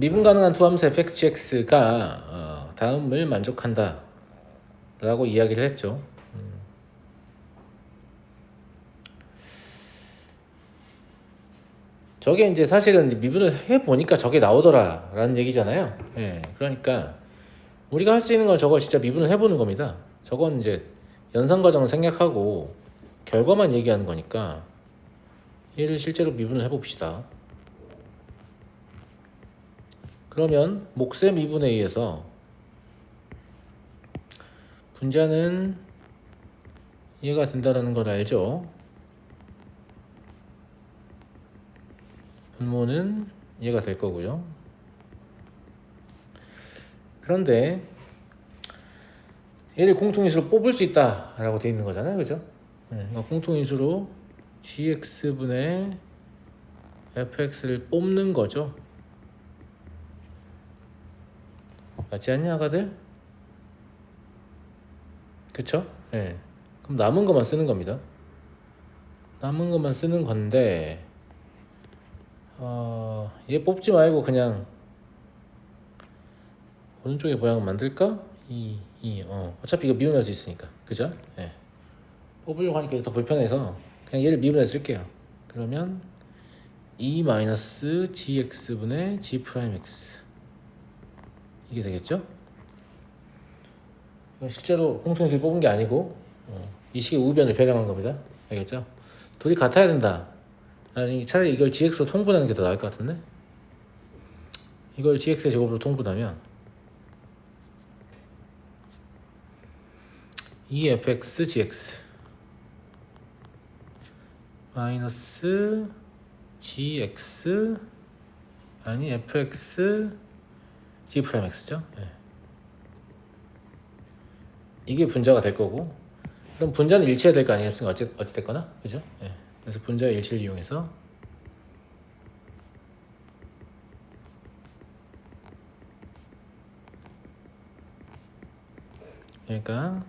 미분 가능한 두 함수 fxgx가 다음을 만족한다 라고 이야기를 했죠. 저게 이제 사실은 미분을 해보니까 저게 나오더라 라는 얘기잖아요. 예, 그러니까 우리가 할 수 있는 건 저거 진짜 미분을 해보는 겁니다. 저건 이제 연산 과정을 생략하고 결과만 얘기하는 거니까 얘를 실제로 미분을 해봅시다. 그러면 몫의 미분에 의해서 분자는 얘가 된다는 걸 알죠. 분모는 얘가 될 거고요. 그런데 얘를 공통인수로 뽑을 수 있다라고 되어 있는 거잖아요, 그죠? 네, 공통인수로 gx분의 fx를 뽑는 거죠. 맞지 않냐, 아가들? 그쵸? 네. 그럼 남은 것만 쓰는 겁니다. 남은 것만 쓰는 건데 얘 뽑지 말고 그냥 오른쪽에 모양을 만들까? 어차피 이거 미분할 수 있으니까, 그죠? 네. 뽑으려고 하니까 더 불편해서 그냥 얘를 미분해서 쓸게요. 그러면 e-gx분의 g'x 이게 되겠죠? 이건 실제로 공통인수를 뽑은 게 아니고 이 식의 우변을 배경한 겁니다. 알겠죠? 둘이 같아야 된다. 아니 차라리 이걸 gx로 통분하는 게 더 나을 것 같은데? 이걸 gx의 제곱으로 통분하면 efx gx 마이너스 gx 아니 fx g'x죠. 네. 이게 분자가 될 거고, 그럼 분자는 일치해야 될 거 아니겠습니까? 어찌 됐거나, 그죠? 네. 그래서 분자의 일치를 이용해서 그러니까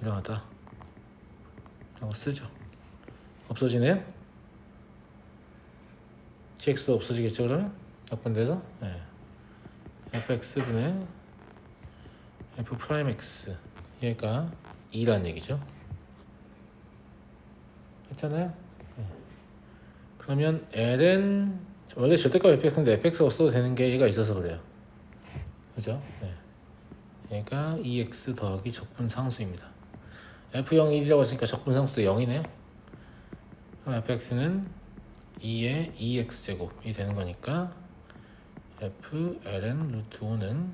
이러하다 라고 쓰죠. 없어지네요. gx도 없어지겠죠. 그러면 약분돼서 네. fx분의 f'x 얘가 2라는 얘기죠. 했잖아요. 네. 그러면 ln 원래 절대값 fx인데 fx가 없어도 되는 게 얘가 있어서 그래요. 그죠? 네. 얘가 2x 더하기 적분상수입니다. f0 1이라고 했으니까 적분상수도 0이네요. 그럼 fx는 2의 2x제곱이 되는 거니까 f ln 루트 5는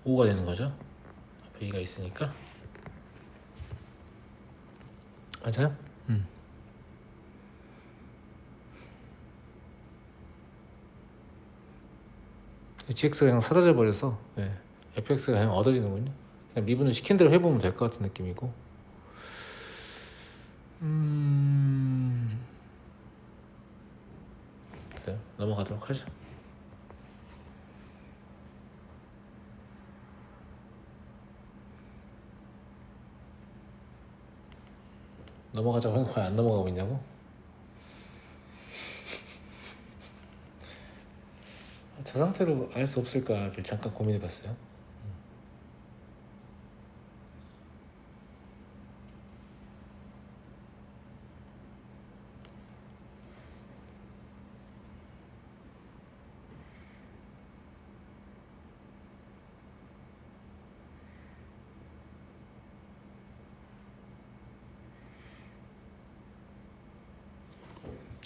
5가 되는 거죠. 앞에 2가 있으니까. 맞아요? gx가 그냥 사라져 버려서 네. fx가 그냥 얻어지는군요. 그냥 미분을 시킨 대로 해보면 될 것 같은 느낌이고. 그래요. 넘어가도록 하죠. 넘어가자고 하는 거야. 안 넘어가고 있냐고? 저 상태로 알 수 없을까를 잠깐 고민해봤어요.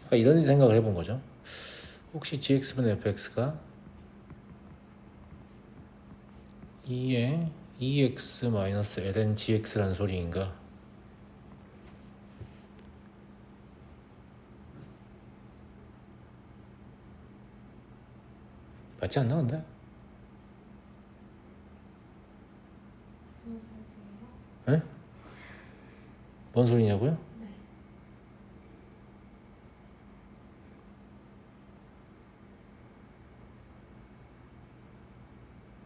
아까 이런 생각을 해본 거죠. 혹시 gx분의 fx가 2의 2x 마이너스 ln gx라는 소리인가? 맞지 않나 근데? 에? 뭔 소리냐고요?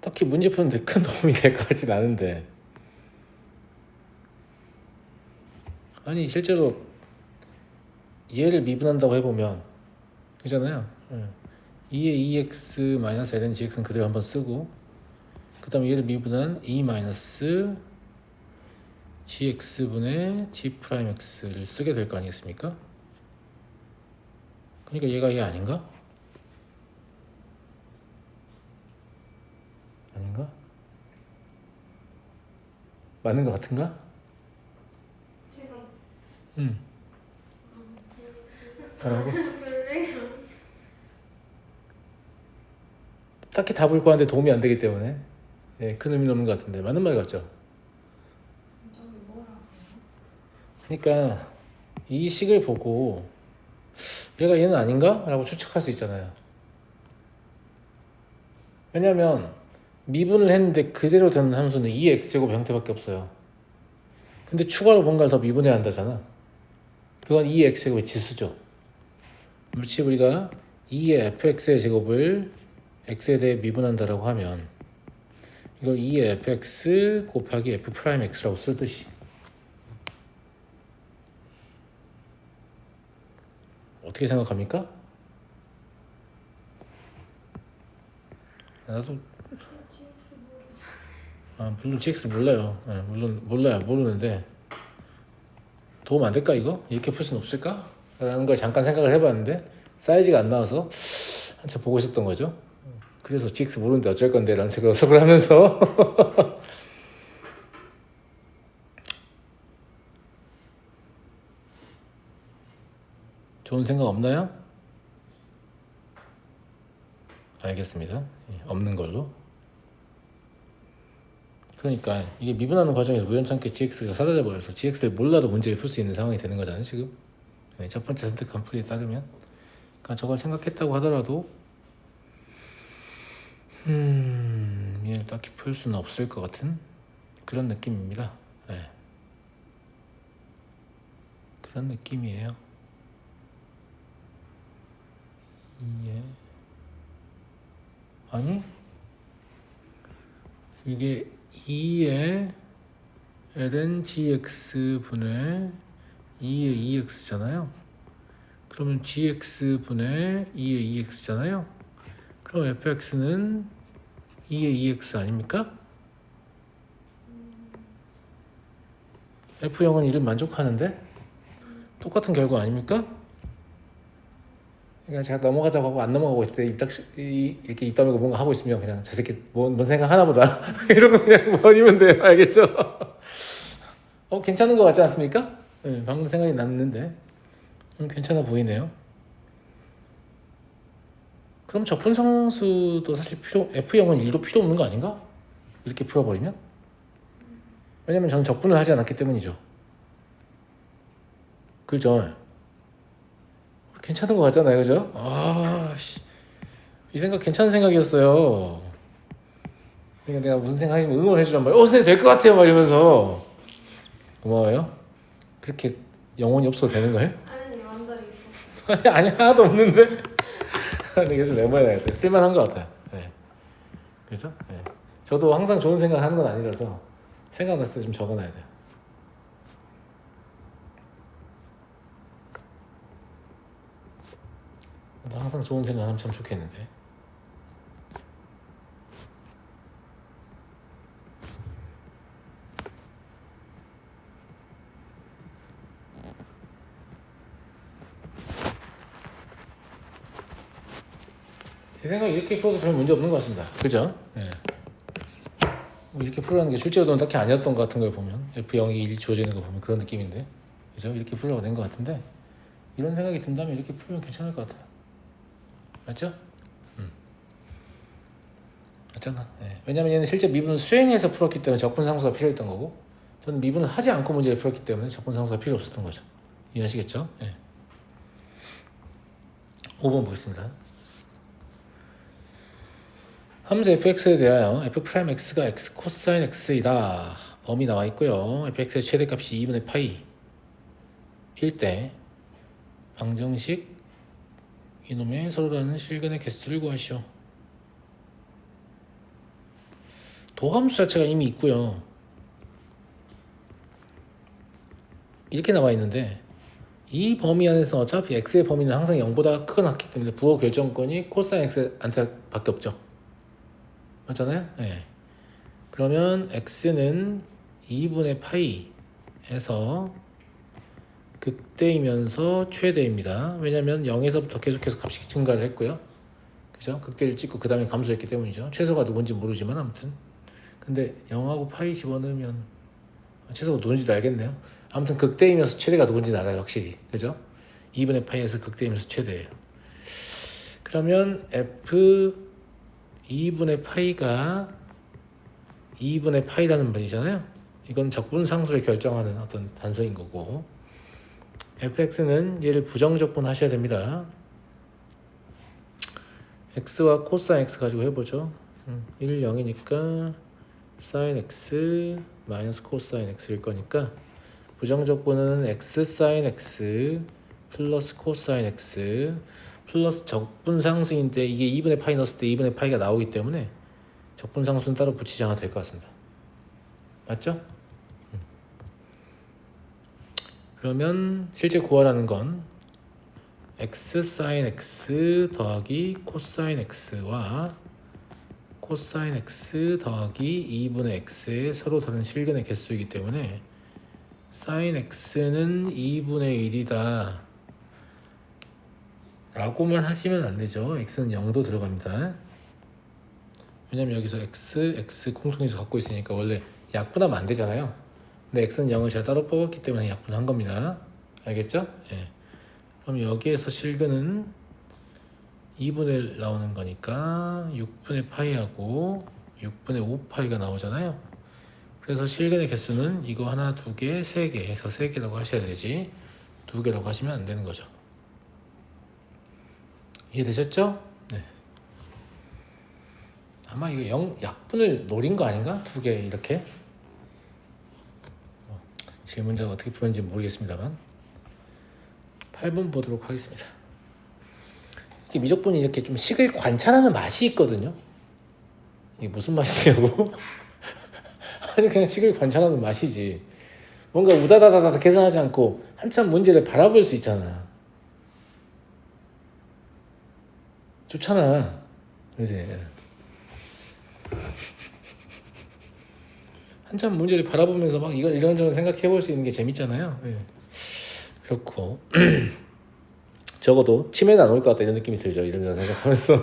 딱히 문제 푸는데 큰 도움이 될 것 같진 않은데 아니 실제로 얘를 미분한다고 해보면 그잖아요. 2의 2x 마이너스 ln gx는 그대로 한번 쓰고 그 다음에 얘를 미분한 2 마이너스 gx분의 g 프라임 x를 쓰게 될 거 아니겠습니까? 그러니까 얘가 얘 아닌가? 아닌가? 맞는 거 같은가? 제가 응. 뭐라고? 그래요. 딱히 답을 구하는데 도움이 안 되기 때문에 예, 큰 의미는 없는 것 같은데 맞는 말 같죠? 저기 뭐라고? 그러니까 이 식을 보고 얘가 얘는 아닌가? 라고 추측할 수 있잖아요. 왜냐면 미분을 했는데 그대로 되는 함수는 2x제곱 형태밖에 없어요. 근데 추가로 뭔가를 더 미분해야 한다잖아. 그건 2x제곱의 지수죠. 마치 우리가 2의 fx의 제곱을 x에 대해 미분한다라고 하면 이걸 2의 fx 곱하기 f 프라임 x라고 쓰듯이 어떻게 생각합니까? 나도 GX 모르죠. 물론 gx 몰라요. 물론 몰라요. 모르는데 도움 안 될까 이거? 이렇게 풀 수는 없을까? 라는 걸 잠깐 생각을 해봤는데 사이즈가 안 나와서 한참 보고 있었던 거죠. 그래서 gx 모르는데 어쩔 건데 라는 생각을 하면서 좋은 생각 없나요? 알겠습니다. 없는 걸로. 그러니까 이게 미분하는 과정에서 우연찮게 gx가 사라져 버려서 gx를 몰라도 문제를 풀 수 있는 상황이 되는 거잖아요 지금. 첫 번째 선택한 풀이에 따르면 그러니까 저걸 생각했다고 하더라도 얘를 딱히 풀 수는 없을 것 같은 그런 느낌입니다. 네. 그런 느낌이에요. 예. 아니 이게 2의 ln gx분의 2의 2x잖아요. 그러면 gx분의 2의 2x잖아요. 그럼 fx는 2의 2x 아닙니까? F형은 이를 만족하는데 똑같은 결과 아닙니까? 그러니까 제가 넘어가자고 하고 안 넘어가고 있을 때 이렇게 입 다물고 뭔가 하고 있으면 그냥 저 새끼 뭔 생각 하나 보다 이러고 그냥 버리면 돼요. 알겠죠? 괜찮은 것 같지 않습니까? 네, 방금 생각이 났는데 괜찮아 보이네요. 그럼 적분상수도 사실 F형은 1도 필요 없는 거 아닌가? 이렇게 풀어버리면? 왜냐면 저는 적분을 하지 않았기 때문이죠. 그죠? 괜찮은 거 같잖아요, 그죠? 이 생각 괜찮은 생각이었어요. 그러니까 내가 무슨 생각이면 응원해주란 말이야. 선생님 될 것 같아요, 막 이러면서. 고마워요. 그렇게 영혼이 없어도 되는 거예요? 아니 완전 있었어. 아니 하나도 없는데. 이게 좀 메모해야겠다. 쓸만한 것 같아요. 네. 그렇죠? 네. 저도 항상 좋은 생각 하는 건 아니라서 생각났을 때 좀 적어놔야 돼요. 항상 좋은 생각 하면 참 좋겠는데. 제 생각에 이렇게 풀어도 별 문제 없는 것 같습니다. 그죠? 네. 이렇게 풀어가는 게 출제도는 딱히 아니었던 것 같은 걸 보면 F0이 1 주어지는 거 보면 그런 느낌인데 그죠? 이렇게 풀려고 된 것 같은데 이런 생각이 든다면 이렇게 풀면 괜찮을 것 같아요. 맞죠? 맞잖아. 네. 왜냐면 얘는 실제 미분을 수행해서 풀었기 때문에 적분상수가 필요했던 거고 저는 미분을 하지 않고 문제를 풀었기 때문에 적분상수가 필요 없었던 거죠. 이해하시겠죠? 네. 5번 보겠습니다. 함수 fx에 대하여 f 프라임 x가 x 코사인 x이다. 범위 나와 있고요. fx의 최대값이 2분의 파이 1대 방정식 이놈의 서로 다른 실근의 개수를 구하시오. 도함수 자체가 이미 있고요. 이렇게 나와 있는데 이 범위 안에서 어차피 x의 범위는 항상 0보다 크거나 같기 때문에 부호 결정권이 코사인 x한테 밖에 없죠. 맞잖아요? 네. 그러면 x는 2분의 파이에서 극대이면서 최대입니다. 왜냐면 0에서부터 계속해서 값이 증가를 했고요. 그죠? 극대를 찍고 그 다음에 감소했기 때문이죠. 최소가 누군지 모르지만 아무튼 근데 0하고 파이 집어넣으면 최소가 누군지도 알겠네요. 아무튼 극대이면서 최대가 누군지는 알아요. 확실히. 그죠? 2분의 파이에서 극대이면서 최대예요. 그러면 f 2분의 파이가 2분의 파이라는 말이잖아요. 이건 적분상수를 결정하는 어떤 단서인 거고 fx는 얘를 부정적분 하셔야 됩니다. x와 코사인 x 가지고 해보죠. 1, 0이니까 sin x 마이너스 코사인 x일 거니까 부정적분은 x sin x 플러스 코사인 x 플러스 적분상수인데 이게 2분의 파이 넣었을 때 2분의 파이가 나오기 때문에 적분상수는 따로 붙이지 않아도 될 것 같습니다. 맞죠? 그러면 실제 구하라는 건 x sin x 더하기 코사인 x와 코사인 x 더하기 2분의 x의 서로 다른 실근의 개수이기 때문에 sin x는 2분의 1이다 라고만 하시면 안 되죠. x는 0도 들어갑니다. 왜냐면 여기서 x 공통인수 갖고 있으니까 원래 약분하면 안 되잖아요. 근데 x는 0을 제가 따로 뽑았기 때문에 약분한 겁니다. 알겠죠? 예. 그럼 여기에서 실근은 2분의 1 나오는 거니까 6분의 파이하고 6분의 5파이가 나오잖아요. 그래서 실근의 개수는 이거 하나, 두 개, 세 개 해서 세 개라고 하셔야 되지 두 개라고 하시면 안 되는 거죠. 이해되셨죠? 네. 아마 이거 약분을 노린 거 아닌가? 두 개 이렇게 질문자가 어떻게 푸는지 모르겠습니다만 8번 보도록 하겠습니다. 이게 미적분이 이렇게 좀 식을 관찰하는 맛이 있거든요. 이게 무슨 맛이냐고? 아니 그냥 식을 관찰하는 맛이지. 뭔가 우다다다다 계산하지 않고 한참 문제를 바라볼 수 있잖아. 좋잖아. 그지? 한참 문제를 바라보면서 막 이런저런 생각해 볼 수 있는 게 재밌잖아요. 네. 그렇고 적어도 치매는 안 올 것 같다 이런 느낌이 들죠. 이런저런 생각하면서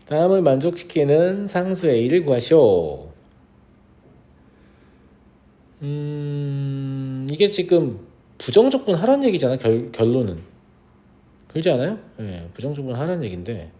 다음을 만족시키는 상수 A를 구하시오. 이게 지금 부정적분 하라는 얘기잖아. 결론은 그렇지 않아요? 네, 부정적분 하라는 얘기인데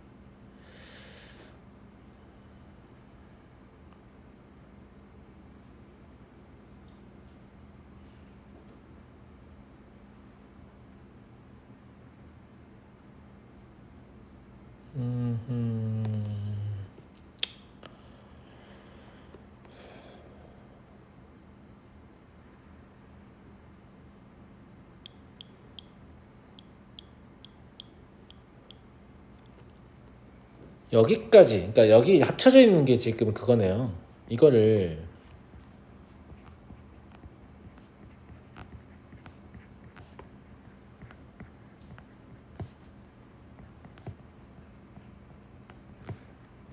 여기까지, 그러니까 여기 합쳐져 있는 게 지금 그거네요. 이거를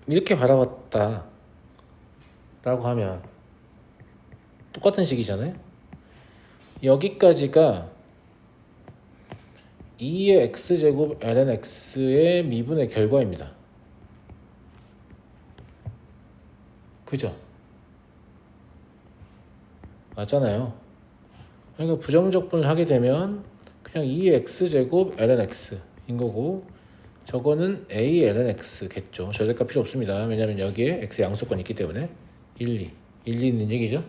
이렇게 바라봤다 라고 하면 똑같은 식이잖아요. 여기까지가 2의 x제곱 ln x의 미분의 결과입니다. 그죠? 맞잖아요. 그러니까 부정적분을 하게 되면 그냥 2의 x제곱 ln x인 거고 저거는 a ln x겠죠. 절대값 필요 없습니다. 왜냐면 여기에 x 양수권이 있기 때문에 1, 2 있는 얘기죠.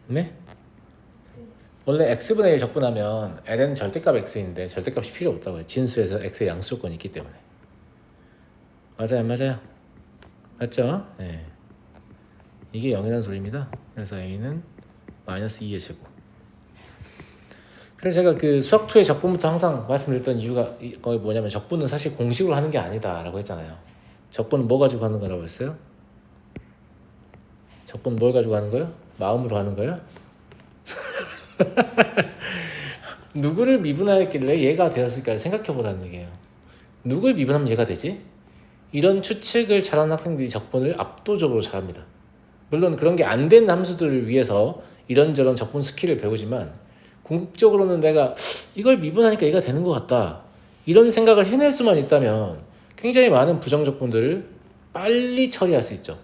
네? 원래 x분의 1 적분하면 ln은 절대값 x인데 절대값이 필요 없다고요. 진수에서 x의 양수권이 있기 때문에. 맞아요, 안 맞아요? 맞죠? 네. 이게 0이라는 소리입니다. 그래서 a는 마이너스 2의 제곱. 그래서 제가 그 수학2의 적분부터 항상 말씀드렸던 이유가 거의 뭐냐면 적분은 사실 공식으로 하는 게 아니다 라고 했잖아요. 적분은 뭐 가지고 하는 거라고 했어요? 적분 뭘 가지고 하는 거예요? 마음으로 하는 거예요? 누구를 미분하였길래 얘가 되었을까 생각해 보라는 얘기예요. 누굴 미분하면 얘가 되지? 이런 추측을 잘하는 학생들이 적분을 압도적으로 잘합니다. 물론 그런 게 안 되는 함수들을 위해서 이런저런 적분 스킬을 배우지만 궁극적으로는 내가 이걸 미분하니까 얘가 되는 것 같다. 이런 생각을 해낼 수만 있다면 굉장히 많은 부정적분들을 빨리 처리할 수 있죠.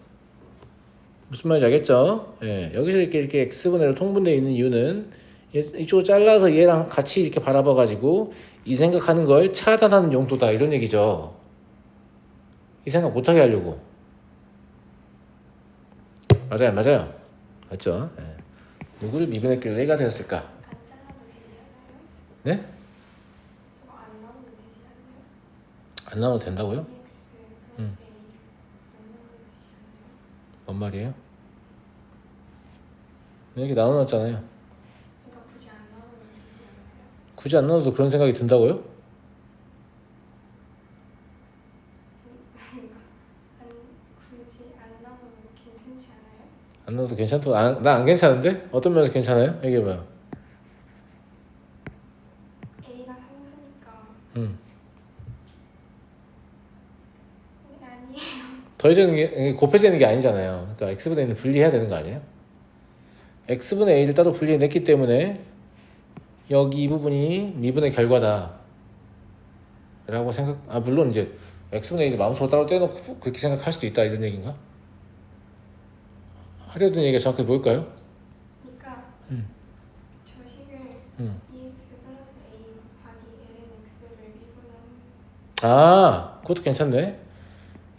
무슨 말인지 알겠죠? 예, 여기서 이렇게 x분의 1로 통분되어 있는 이유는 이쪽으로 잘라서 얘랑 같이 이렇게 바라봐가지고 이 생각하는 걸 차단하는 용도다 이런 얘기죠. 이 생각 못하게 하려고. 맞아요, 맞아요. 맞죠? 예. 누구를 미분했길래 얘가 되었을까? 안 잘라도 되지 않아요? 네? 저거 안 나오면 되지 않아요? 안 나와도 된다고요? EX 플러스 A 안 나오면 되지 않아요? 뭔 말이에요? 여기 나눠놨잖아요. 그러니까 굳이 안 나오면 되지 않아요? 굳이 안 나눠도 그런 생각이 든다고요? 그러니까 굳이 안 나오면 괜찮지 않아요? 안 나눠도 괜찮다고? 나 안 괜찮은데? 어떤 면에서 괜찮아요? 얘기해봐요. A가 상수니까 음. 아니에요. 더해지는 게 곱해지는 게 아니잖아요. 그러니까 x분의 a는 분리해야 되는 거 아니에요? x분의 a를 따로 분리해냈기 때문에 여기 이 부분이 미분의 결과다 라고 생각. 물론 이제 x분의 a를 마음속으로 따로 떼놓고 그렇게 생각할 수도 있다 이런 얘기인가? 하려던 얘기가 정확히 뭘까요? 그러니까 저 식을 음. EX 플러스 A 곱하기 ln X를 미분하면 그것도 괜찮네.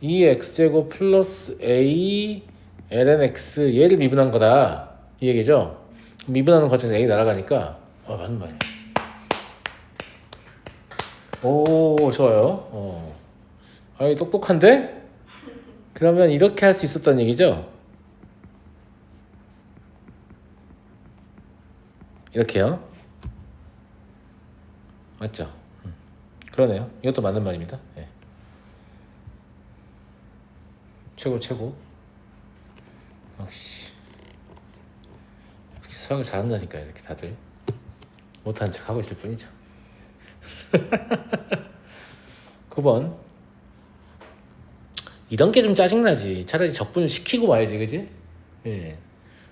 2x제곱 플러스 a ln x 얘를 미분한 거다 이 얘기죠. 미분하는 과정에서 a 날아가니까 맞는 말이야. 오 좋아요. 아이 똑똑한데? 그러면 이렇게 할 수 있었다는 얘기죠. 이렇게요. 맞죠? 그러네요. 이것도 맞는 말입니다. 네. 최고. 역시 수학을 잘한다니까요. 이렇게 다들 못하는 척 하고 있을 뿐이죠. 9번. 이런 게 좀 짜증나지. 차라리 적분을 시키고 와야지, 그지? 예.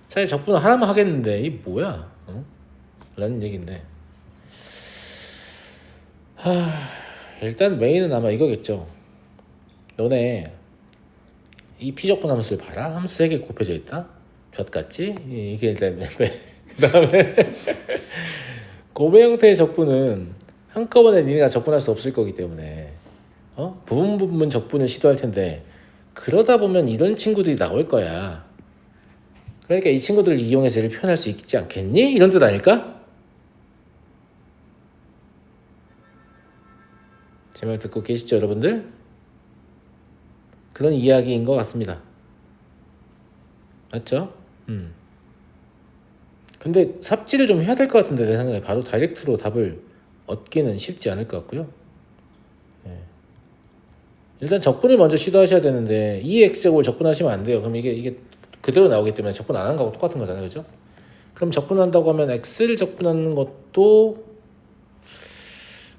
차라리 적분을 하나만 하겠는데 이 뭐야? 라는 얘기인데. 일단 메인은 아마 이거겠죠. 너네 이 피적분 함수를 봐라. 함수 3개 곱해져 있다. 젖같지? 이게 일단 그 다음에 고배 형태의 적분은 한꺼번에 니네가 적분할 수 없을 거기 때문에 부분 적분을 시도할 텐데 그러다 보면 이런 친구들이 나올 거야. 그러니까 이 친구들을 이용해서 얘를 표현할 수 있지 않겠니? 이런 뜻 아닐까? 제 말 듣고 계시죠, 여러분들? 그런 이야기인 것 같습니다. 맞죠? 근데 삽질을 좀 해야 될 것 같은데 내 생각에 바로 다이렉트로 답을 얻기는 쉽지 않을 것 같고요. 예. 일단 적분을 먼저 시도하셔야 되는데 2x제곱을 적분하시면 안 돼요. 그럼 이게 그대로 나오기 때문에 적분 안 한 거하고 똑같은 거잖아요, 그죠? 그럼 적분한다고 하면 x를 적분하는 것도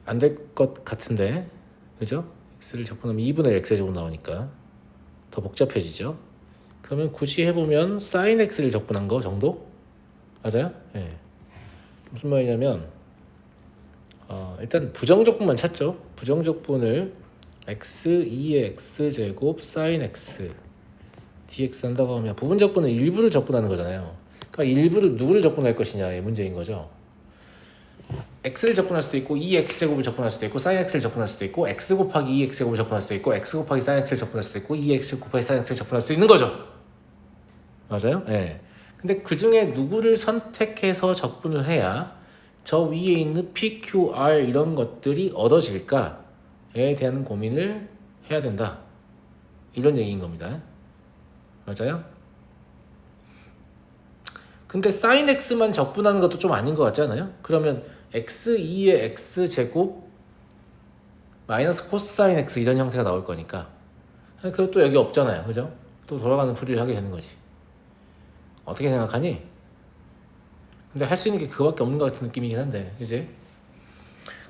안 될 것 같은데, 그죠? x를 적분하면 2분의 x제곱 나오니까 더 복잡해지죠. 그러면 굳이 해보면 sin x를 적분한 거 정도? 맞아요? 예. 무슨 말이냐면 일단 부정적분만 찾죠. 부정적분을 x 2의 x제곱 sin x dx 한다고 하면 부분적분은 일부를 적분하는 거잖아요. 그러니까 일부를 누구를 적분할 것이냐의 문제인 거죠. x를 적분할 수도 있고 2x제곱을 적분할 수도 있고 sin x를 적분할 수도 있고 x 곱하기 2x제곱을 적분할 수도 있고 x 곱하기 sin x를 적분할 수도 있고 2x 곱하기 sin x를 적분할 수도 있는 거죠. 맞아요? 예. 근데 그 중에 누구를 선택해서 적분을 해야 저 위에 있는 PQR 이런 것들이 얻어질까에 대한 고민을 해야 된다. 이런 얘기인 겁니다. 맞아요? 근데 sin x만 적분하는 것도 좀 아닌 것 같지 않아요? 그러면 x2의 x제곱 마이너스 코사인 x 이런 형태가 나올 거니까 그것도 여기 없잖아요. 그죠? 또 돌아가는 풀이를 하게 되는 거지. 어떻게 생각하니? 근데 할 수 있는 게 그거밖에 없는 것 같은 느낌이긴 한데, 그지?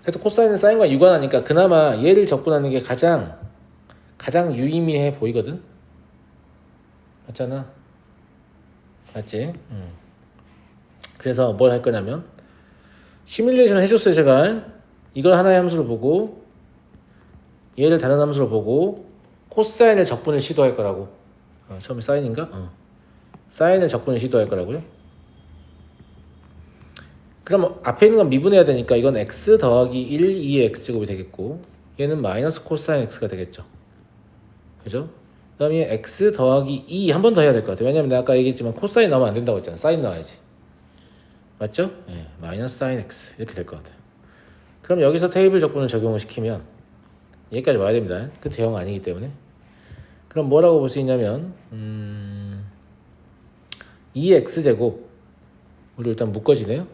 그래도 코사인은 사인과 유관하니까 그나마 얘를 적분하는 게 가장 유의미해 보이거든. 맞잖아. 맞지? 그래서 뭘 할 거냐면 시뮬레이션을 해줬어요. 제가 이걸 하나의 함수로 보고 얘를 다른 함수로 보고 코사인을 적분을 시도할 거라고. 처음에 사인인가? 사인을 적분을 시도할 거라고요. 그럼 앞에 있는 건 미분해야 되니까 이건 x 더하기 1, 2의 x제곱이 되겠고 얘는 마이너스 코사인 x가 되겠죠. 그죠? 그 다음에 x 더하기 2 한 번 더 해야 될 것 같아요. 왜냐면 내가 아까 얘기했지만 코사인 나오면 안 된다고 했잖아. 사인 나와야지. 맞죠? 네, 마이너스 사인 x 이렇게 될 것 같아요. 그럼 여기서 테이블 적분을 적용을 시키면 여기까지 와야 됩니다. 끝에 0 아니기 때문에. 그럼 뭐라고 볼 수 있냐면 2x제곱 우리 일단 묶어지네요.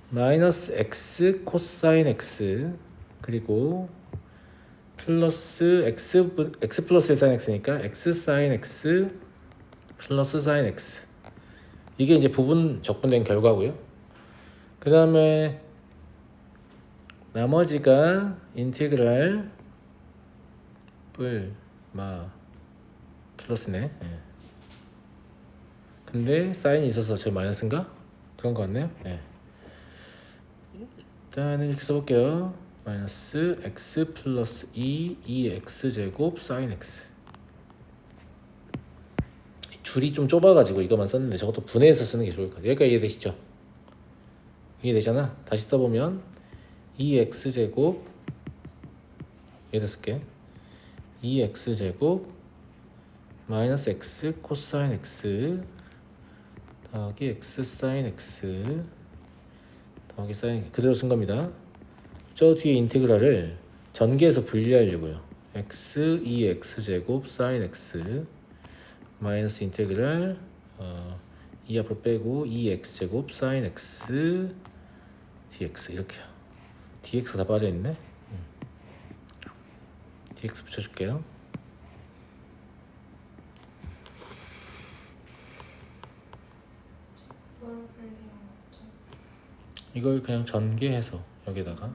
마이너스 x 코사인 x 그리고 플러스 x 플러스 1 사인 x니까 x 사인 x 플러스 사인 x 이게 이제 부분 적분된 결과고요. 그 다음에 나머지가 인테그랄 플러스네. 예. 근데 사인이 있어서 저 마이너스인가? 그런 거 같네요. 예. 일단은 이렇게 써볼게요. 마이너스 x 플러스 2x 제곱 사인 x. 줄이 좀 좁아가지고 이것만 썼는데 저것도 분해해서 쓰는 게 좋을 것 같아요. 여기까지 이해되시죠? 이해되잖아? 다시 써보면 2x 제곱 여기다 쓸게. 2x 제곱 마이너스 x 코사인 x 더하기 x 사인 x 더하기 사인 그대로 쓴 겁니다. 저 뒤에 인테그랄을 전개해서 분리하려고요. x 2x 제곱 사인 x 마이너스 인테그랄 2 앞으로 빼고 2x 제곱 사인 x dx 이렇게요. dx가 다 빠져있네. dx 붙여줄게요. 뭘 불리는 거죠? 이걸 그냥 전개해서 여기다가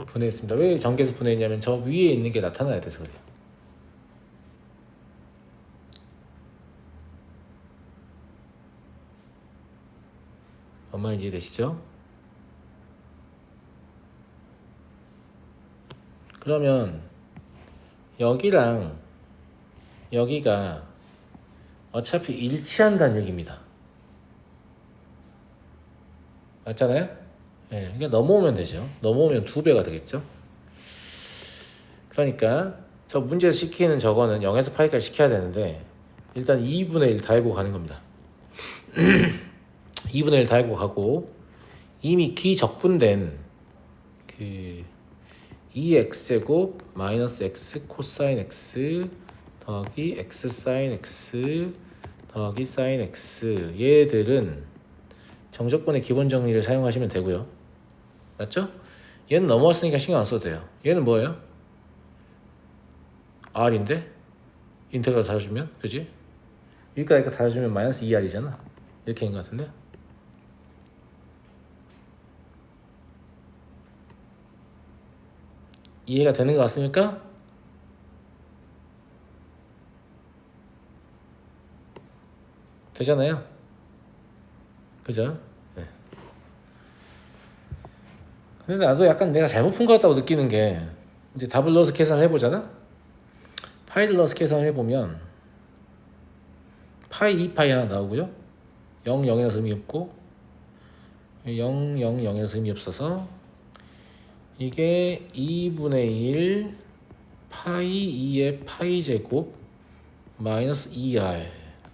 분해했습니다. 왜 전개해서 분해했냐면 저 위에 있는 게 나타나야 돼서 그래요. 뭔 말인지 이해되시죠? 그러면 여기랑 여기가 어차피 일치한다는 얘기입니다. 맞잖아요? 예, 그러니까 넘어오면 되죠. 넘어오면 2배가 되겠죠. 그러니까 저 문제에서 시키는 저거는 0에서 파이까지 시켜야 되는데 일단 2분의 1 달고 가는 겁니다. 2분의 1 달고 가고 이미 기적분된 그 2x제곱 마이너스 x 코사인 x 더하기 x 사인 x 더하기 사인 x 얘들은 정적분의 기본 정리를 사용하시면 되고요. 맞죠? 얘는 넘어왔으니까 신경 안 써도 돼요. 얘는 뭐예요? r인데 인테그랄 달아주면 그지? 여기까지 달아주면 마이너스 2r이잖아. 이렇게 인 것 같은데? 이해가 되는 것 같습니까? 되잖아요. 그죠? 네. 근데 나도 약간 내가 잘못 푼 것 같다고 느끼는 게 이제 답을 넣어서 계산을 해보잖아. 파이를 넣어서 계산을 해보면 파이 2파이 하나 나오고요. 0, 0에서 의미 없고 0, 0, 0에서 의미 없어서 이게 2분의 1 파이 2의 파이 제곱 마이너스 2r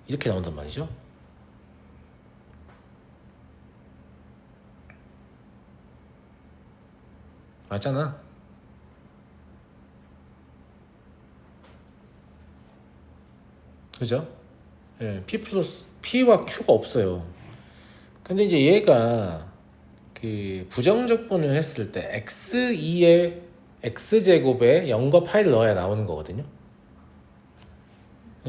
이렇게 나온단 말이죠. 맞잖아. 그죠? 예, P 플러스 P와 Q가 없어요. 근데 이제 얘가 그 부정적분을 했을 때 x2의 x제곱에 0과 파이를 넣어야 나오는 거거든요.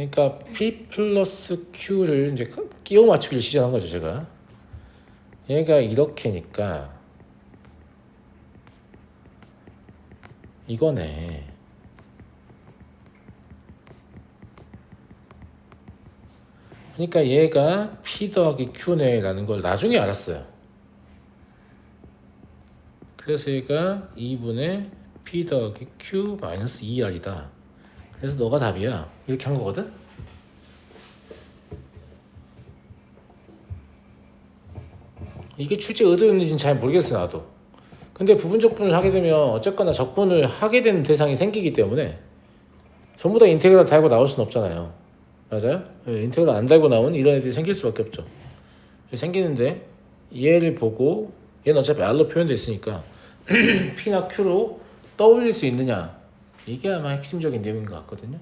그러니까 P 플러스 Q를 이제 끼워 맞추기를 시전한 거죠, 제가. 얘가 이렇게니까 이거네. 그러니까 얘가 P 더하기 Q네라는 걸 나중에 알았어요. 그래서 얘가 2분의 P 더하기 Q 마이너스 2R이다. 그래서 너가 답이야. 이렇게 한 거거든? 이게 출제 의도였는지는 잘 모르겠어요, 나도. 근데 부분적분을 하게 되면 어쨌거나 적분을 하게 되는 대상이 생기기 때문에 전부 다 인테그랄 달고 나올 수는 없잖아요. 맞아요? 네, 인테그랄 안 달고 나오면 이런 애들이 생길 수밖에 없죠. 생기는데 얘를 보고 얘는 어차피 R로 표현되어 있으니까 P나 Q로 떠올릴 수 있느냐, 이게 아마 핵심적인 내용인 것 같거든요.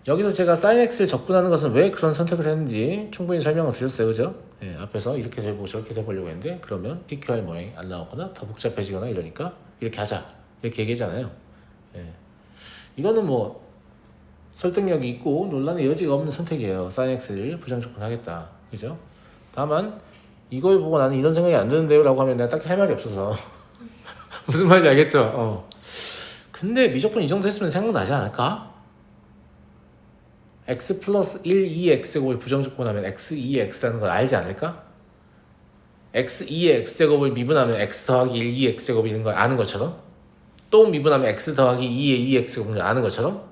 여기서 제가 sin x를 적분하는 것은 왜 그런 선택을 했는지 충분히 설명을 드렸어요, 그죠? 예, 앞에서 이렇게 돼보고 저렇게 돼보려고 했는데 그러면 PQR 모양이 안 나오거나 더 복잡해지거나 이러니까 이렇게 하자, 이렇게 얘기하잖아요. 예. 이거는 뭐 설득력이 있고 논란의 여지가 없는 선택이에요. sin x를 부정적분하겠다, 그죠? 다만 이걸 보고 나는 이런 생각이 안 드는데요 라고 하면 내가 딱히 할 말이 없어서 무슨 말인지 알겠죠? 근데 미적분 이 정도 했으면 생각나지 않을까? x 플러스 1, 2x제곱을 부정적분하면 x, 2x라는 걸 알지 않을까? x, 2의 x제곱을 미분하면 x 더하기 1, 2x제곱이 있는 걸 아는 것처럼, 또 미분하면 x 더하기 2의 2x제곱인 걸 아는 것처럼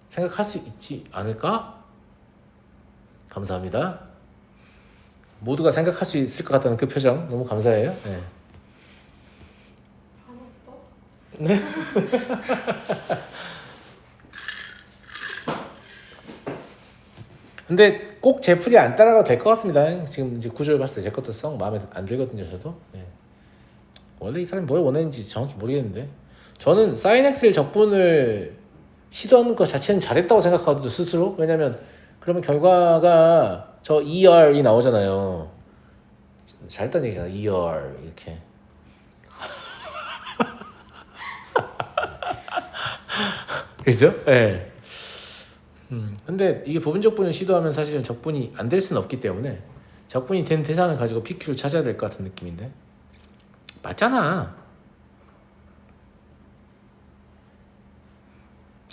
생각할 수 있지 않을까? 감사합니다. 모두가 생각할 수 있을 것 같다는 그 표정 너무 감사해요. 네. 반어법? 네? 근데 꼭 제 풀이 안 따라가도 될 것 같습니다. 지금 이제 구조를 봤을 때 제 것도 썩 마음에 안 들거든요, 저도. 네. 원래 이 사람이 뭘 원했는지 정확히 모르겠는데 저는 sin x를 적분을 시도하는 것 자체는 잘했다고 생각하거든요, 스스로. 왜냐면 그러면 결과가 저 ER이 나오잖아요. 잘했다는 얘기잖아, ER 이렇게. 그죠? 예. 네. 근데 이게 부분적분을 시도하면 사실은 적분이 안 될 수는 없기 때문에 적분이 된 대상을 가지고 PQ를 찾아야 될 것 같은 느낌인데 맞잖아.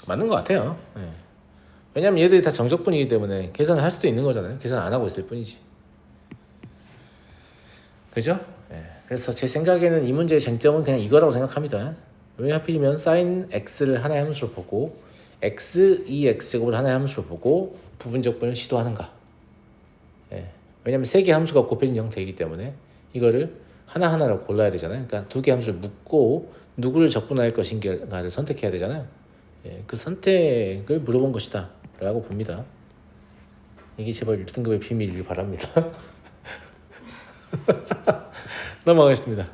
맞는 것 같아요. 네. 왜냐면 얘들이 다 정적분이기 때문에 계산을 할 수도 있는 거잖아요. 계산 안 하고 있을 뿐이지. 그죠? 네. 그래서 제 생각에는 이 문제의 쟁점은 그냥 이거라고 생각합니다. 왜 하필이면 sin x를 하나의 함수로 보고 x, 2x제곱을 하나의 함수로 보고 부분적분을 시도하는가. 예. 왜냐면 세 개 함수가 곱해진 형태이기 때문에 이거를 하나하나로 골라야 되잖아요. 그러니까 두 개 함수를 묶고 누구를 적분할 것인가를 선택해야 되잖아요. 예. 그 선택을 물어본 것이다 라고 봅니다. 이게 제발 1등급의 비밀이길 바랍니다. 넘어가겠습니다.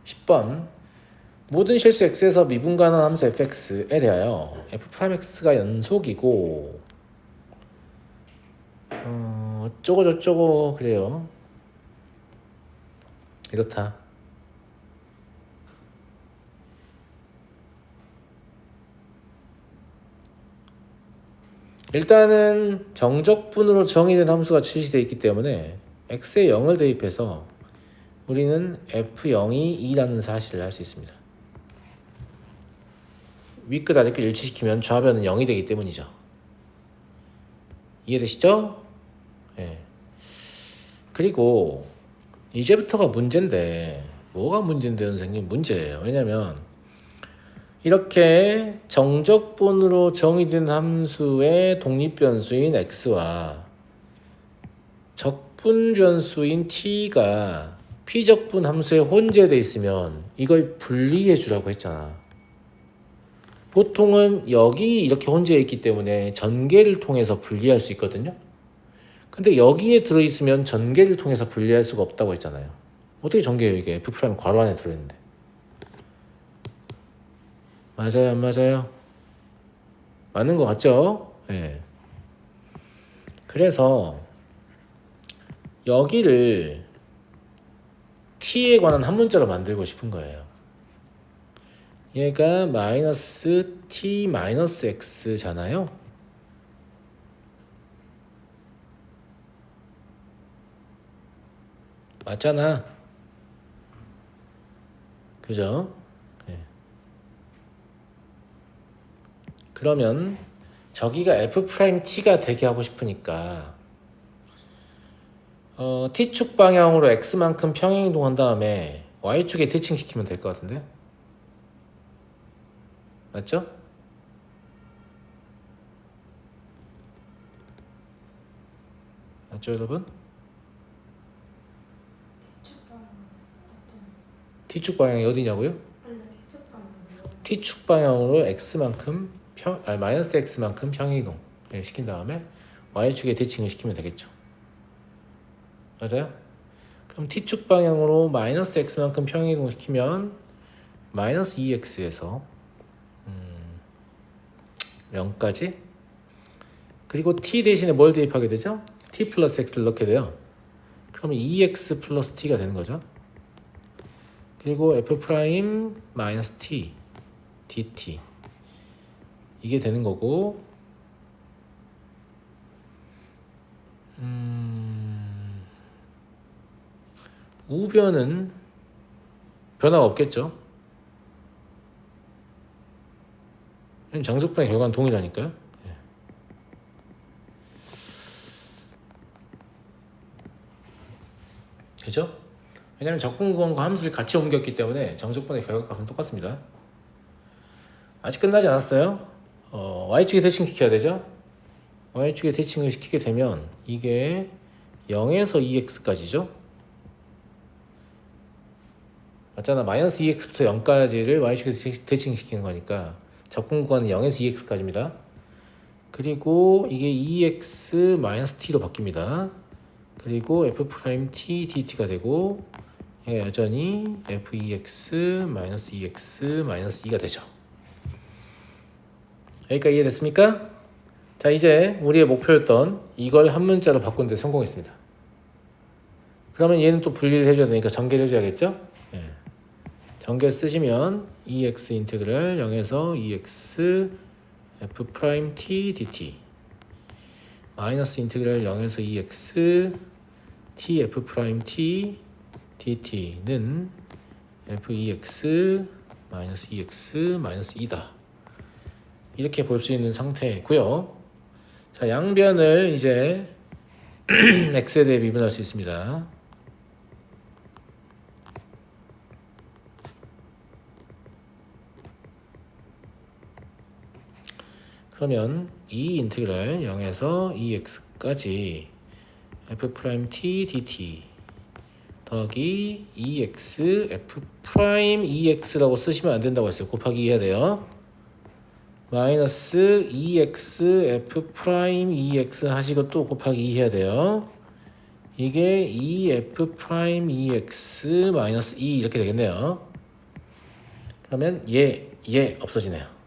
10번 모든 실수 x에서 미분가능한 함수 fx에 대하여 f'x가 연속이고 어쩌고 저쩌고 그래요. 이렇다. 일단은 정적분으로 정의된 함수가 실시되어 있기 때문에 x에 0을 대입해서 우리는 f0이 2라는 사실을 알 수 있습니다. 윗끝 아래끝 일치시키면 좌변은 0이 되기 때문이죠. 이해되시죠? 네. 그리고 이제부터가 문제인데 뭐가 문제인데 선생님? 문제예요. 왜냐면 이렇게 정적분으로 정의된 함수의 독립변수인 x와 적분변수인 t가 피적분 함수에 혼재되어 있으면 이걸 분리해 주라고 했잖아. 보통은 여기 이렇게 혼재해 있기 때문에 전개를 통해서 분리할 수 있거든요. 근데 여기에 들어있으면 전개를 통해서 분리할 수가 없다고 했잖아요. 어떻게 전개해요, 이게? F' 괄호 안에 들어있는데. 맞아요, 안 맞아요? 맞는 것 같죠? 네. 그래서 여기를 t에 관한 한 문자로 만들고 싶은 거예요. 얘가 마이너스 t 마이너스 x잖아요. 맞잖아. 그죠? 네. 그러면 저기가 f't가 되게 하고 싶으니까 t축 방향으로 x만큼 평행이동한 다음에 y축에 대칭시키면 될 것 같은데? 맞죠? 맞죠 여러분? T축방 어떤? t축 방향이 어디냐고요? 아니 T축방 뭐예요? t축 방향으로 x만큼 마이너스 x만큼 평행이동 시킨 다음에 y축에 대칭을 시키면 되겠죠. 맞아요? 그럼 t축 방향으로 마이너스 x만큼 평행이동 시키면 마이너스 2x에서 0까지 그리고 t 대신에 뭘 대입하게 되죠? t 플러스 x를 넣게 돼요. 그러면 2x 플러스 t가 되는 거죠. 그리고 f 프라임 마이너스 t dt 이게 되는 거고 우변은 변화가 없겠죠. 정석분의 결과는 동일하니까요. 그죠? 왜냐하면 적분구원과 함수를 같이 옮겼기 때문에 정석분의 결과값은 똑같습니다. 아직 끝나지 않았어요. y축에 대칭시켜야 되죠. y축에 대칭을 시키게 되면 이게 0에서 2x까지죠. 맞잖아. 마이너스 2x부터 0까지를 y축에 대칭시키는 거니까 적분구간은 0에서 2x까지입니다. 그리고 이게 2x 마이너스 t로 바뀝니다. 그리고 f'(t) dt가 되고 여전히 f2x 마이너스 2x 마이너스 2가 되죠. 여기까지 이해됐습니까? 자, 이제 우리의 목표였던 이걸 한 문자로 바꾸는 데 성공했습니다. 그러면 얘는 또 분리를 해줘야 되니까 전개를 해줘야겠죠? 네. 전개 쓰시면 2x 인테그랄 0에서 2x f'(t) dt 마이너스 인테그랄 0에서 2x t f'(t) dt는 f2x 마이너스 2x 마이너스 2다. 이렇게 볼 수 있는 상태고요. 자, 양변을 이제 x에 대해 미분할 수 있습니다. 그러면 이 인테그랄 0에서 2x까지 f'(t) dt 더하기 2x f'(2x라고 쓰시면 안 된다고 했어요. 곱하기 2 해야 돼요. 마이너스 2x f'(2x) 하시고 또 곱하기 2 해야 돼요. 이게 2f'(2x) 마이너스 2 이렇게 되겠네요. 그러면 얘 없어지네요.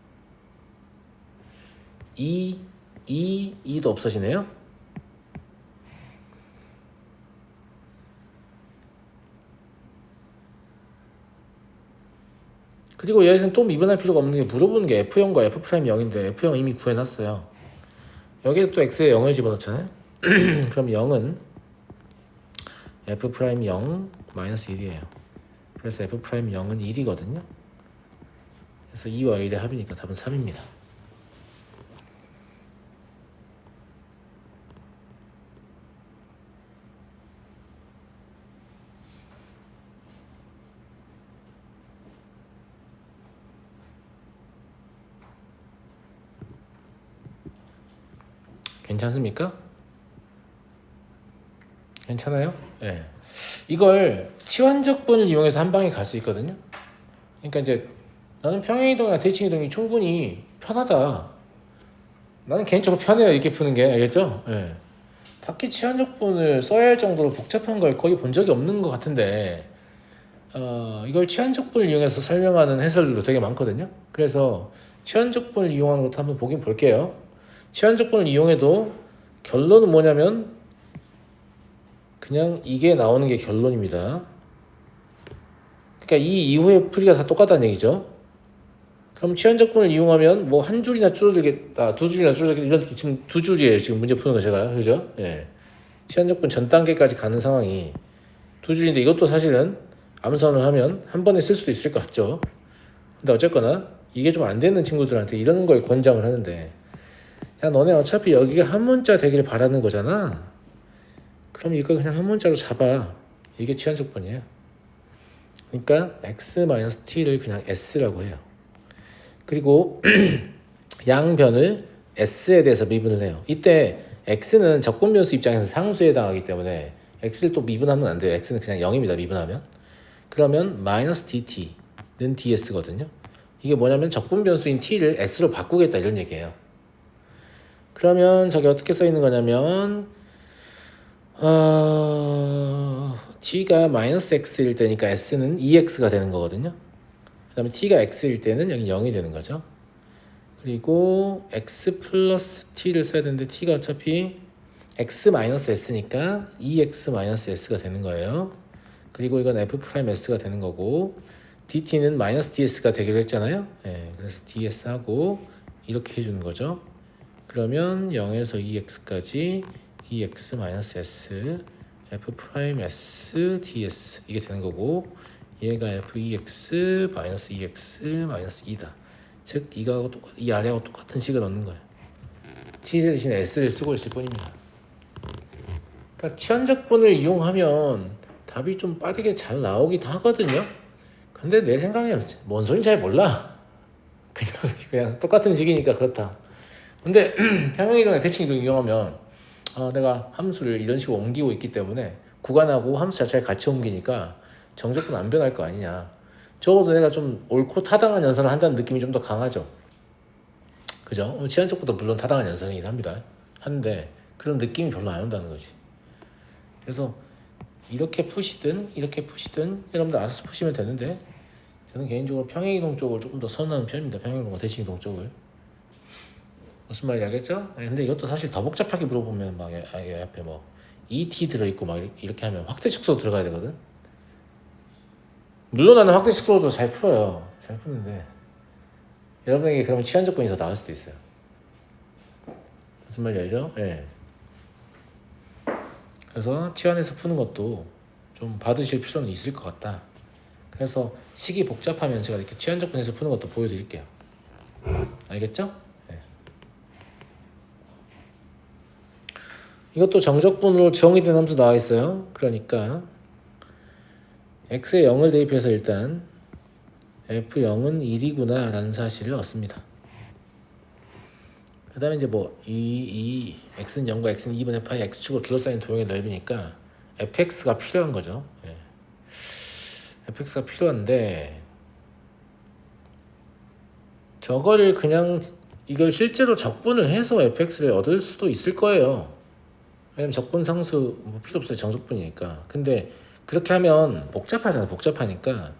2도 없어지네요. 그리고 여기서는 또 미분할 필요가 없는 게 물어보는 게 F0과 F'0인데 F0 이미 구해놨어요. 여기에 또 X에 0을 집어넣잖아요. 그럼 0은 F'0 마이너스 1이에요. 그래서 F'0은 1이거든요. 그래서 2와 1의 합이니까 답은 3입니다. 괜찮습니까? 괜찮아요? 네. 이걸 치환적분을 이용해서 한 방에 갈 수 있거든요. 그러니까 이제 나는 평행이동이나 대칭이동이 충분히 편하다. 나는 개인적으로 편해요. 이렇게 푸는 게. 알겠죠? 네. 딱히 치환적분을 써야 할 정도로 복잡한 걸 거의 본 적이 없는 것 같은데 이걸 치환적분을 이용해서 설명하는 해설도 되게 많거든요. 그래서 치환적분을 이용하는 것도 한번 보긴 볼게요. 치환적분을 이용해도 결론은 뭐냐면 그냥 이게 나오는 게 결론입니다. 그러니까 이 이후의 풀이가 다 똑같다는 얘기죠. 그럼 치환적분을 이용하면 뭐 한 줄이나 줄어들겠다, 두 줄이나 줄어들겠다 이런 지금 두 줄이에요. 지금 문제 푸는 거 제가 그죠? 예. 치환적분 전 단계까지 가는 상황이 두 줄인데 이것도 사실은 암선을 하면 한 번에 쓸 수도 있을 것 같죠. 근데 어쨌거나 이게 좀 안 되는 친구들한테 이런 걸 권장을 하는데 야 너네 어차피 여기가 한 문자 되기를 바라는 거잖아. 그럼 이거 그냥 한 문자로 잡아. 이게 치환적분이에요. 그러니까 x-t를 그냥 s라고 해요. 그리고 양변을 s에 대해서 미분을 해요. 이때 x는 적분변수 입장에서 상수에 해당하기 때문에 x를 또 미분하면 안 돼요. x는 그냥 0입니다. 미분하면. 그러면 -dt는 ds거든요. 이게 뭐냐면 적분변수인 t를 s로 바꾸겠다 이런 얘기예요. 그러면 저게 어떻게 써 있는 거냐면 t가 -x일 때니까 s는 2x가 되는 거거든요. 그 다음에 t가 x일 때는 여기 0이 되는 거죠. 그리고 x 플러스 t를 써야 되는데 t가 어차피 x-s니까 2x-s가 되는 거예요. 그리고 이건 f'-s가 되는 거고 dt는 -ds가 되기로 했잖아요. 네, 그래서 ds하고 이렇게 해주는 거죠. 그러면 0에서 2x까지 2x-s f'-s ds 이게 되는 거고 얘가 f(2x-2x-2다). 즉 이거하고 이 아래하고 똑같은 식을 얻는 거예요. t 대신 s를 쓰고 있을 뿐입니다. 그러니까 치환적분을 이용하면 답이 좀 빠르게 잘 나오기도 하거든요. 근데 내 생각에는 뭔 소린지 잘 몰라. 그냥 똑같은 식이니까 그렇다. 근데 평행이동이나 대칭이동 이용하면 내가 함수를 이런 식으로 옮기고 있기 때문에 구간하고 함수 자체를 같이 옮기니까 정적분 안 변할 거 아니냐. 적어도 내가 좀 옳고 타당한 연산을 한다는 느낌이 좀 더 강하죠. 그죠? 치환적분도 물론 타당한 연산이긴 합니다. 하는데 그런 느낌이 별로 안 온다는 거지. 그래서 이렇게 푸시든 여러분들 알아서 푸시면 되는데 저는 개인적으로 평행이동 쪽을 조금 더 선호하는 편입니다. 평행이동과 대칭이동 쪽을. 무슨 말인지 알겠죠? 근데 이것도 사실 더 복잡하게 물어보면 막 앞에 뭐 ET 들어있고 막 이렇게 하면 확대 축소 들어가야 되거든. 물론 나는 확대 축소도 잘 풀어요. 잘 푸는데 여러분에게 그러면 치환 조건이 더 나을 수도 있어요. 무슨 말인지 알죠? 예. 그래서 치환해서 푸는 것도 좀 받으실 필요는 있을 것 같다. 그래서 식이 복잡하면 제가 이렇게 치환 조건에서 푸는 것도 보여드릴게요. 알겠죠? 예. 이것도 정적분으로 정의된 함수 나와 있어요. 그러니까 x에 0을 대입해서 일단 f0은 1이구나 라는 사실을 얻습니다. 그 다음에 이제 뭐 이 x는 0과 x는 2분의 파이 x축으로 둘러싸인 도형의 넓이니까 fx가 필요한 거죠. 예. fx가 필요한데 저거를 그냥 이걸 실제로 적분을 해서 fx를 얻을 수도 있을 거예요. 왜냐면 적분 상수 뭐 필요 없어요. 정적분이니까. 근데 그렇게 하면 복잡하잖아. 복잡하니까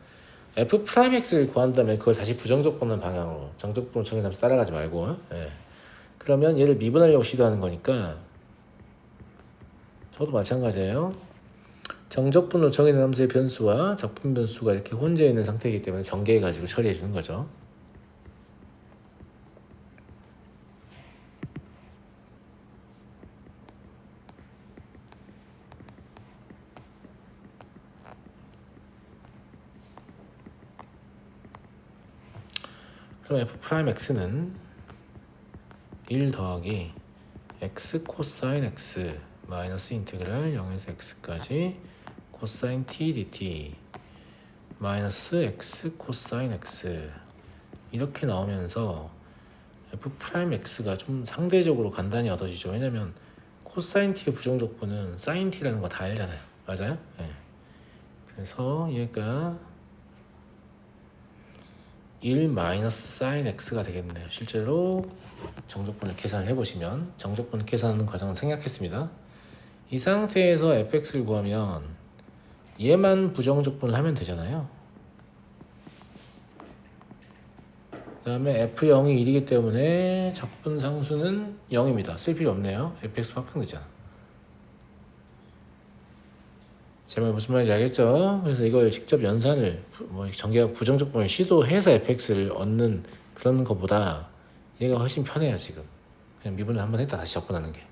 f'(x를) 구한다면 그걸 다시 부정적분하는 방향으로 정적분을 정의하면서 따라가지 말고 예. 그러면 얘를 미분하려고 시도하는 거니까 저도 마찬가지예요. 정적분으로 정의된 함수의 변수와 적분 변수가 이렇게 혼재 있는 상태이기 때문에 전개해 가지고 처리해 주는 거죠. 그럼 f'(x는 1 더하기 x 코사인 x 마이너스 인테그랄 0에서 x까지 코사인 t dt 마이너스 x 코사인 x 이렇게 나오면서 f'(x가 좀 상대적으로 간단히 얻어지죠. 왜냐면 코사인 t의 부정적분은 사인 t라는 거 다 알잖아요. 맞아요? 네. 그래서 얘가 1 마이너스 사인 x가 되겠네요. 실제로 정적분을 계산해 보시면 정적분 계산하는 과정을 생략했습니다. 이 상태에서 fx를 구하면 얘만 부정적분을 하면 되잖아요. 그 다음에 f0이 1이기 때문에 적분 상수는 0입니다. 쓸 필요 없네요. fx 확정되잖아. 제 말 무슨 말인지 알겠죠? 그래서 이걸 직접 연산을 뭐 전개학 부정적분을 시도해서 fx를 얻는 그런 것보다 얘가 훨씬 편해요 지금. 그냥 미분을 한번 했다 다시 적분하는 게.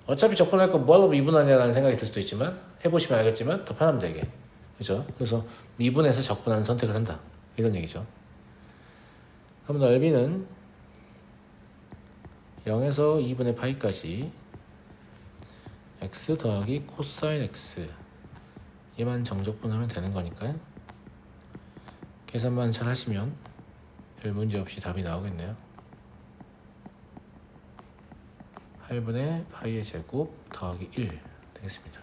어차피 적분할 거 뭐하러 미분하냐라는 생각이 들 수도 있지만 해보시면 알겠지만 더 편합니다 이게. 그죠? 그래서 미분해서 적분하는 선택을 한다 이런 얘기죠. 그럼 넓이는 0에서 2분의 파이까지 x 더하기 코사인 x 얘만 정적분하면 되는 거니까요. 계산만 잘 하시면 별 문제 없이 답이 나오겠네요. 8분의 파이의 제곱 더하기 1 되겠습니다.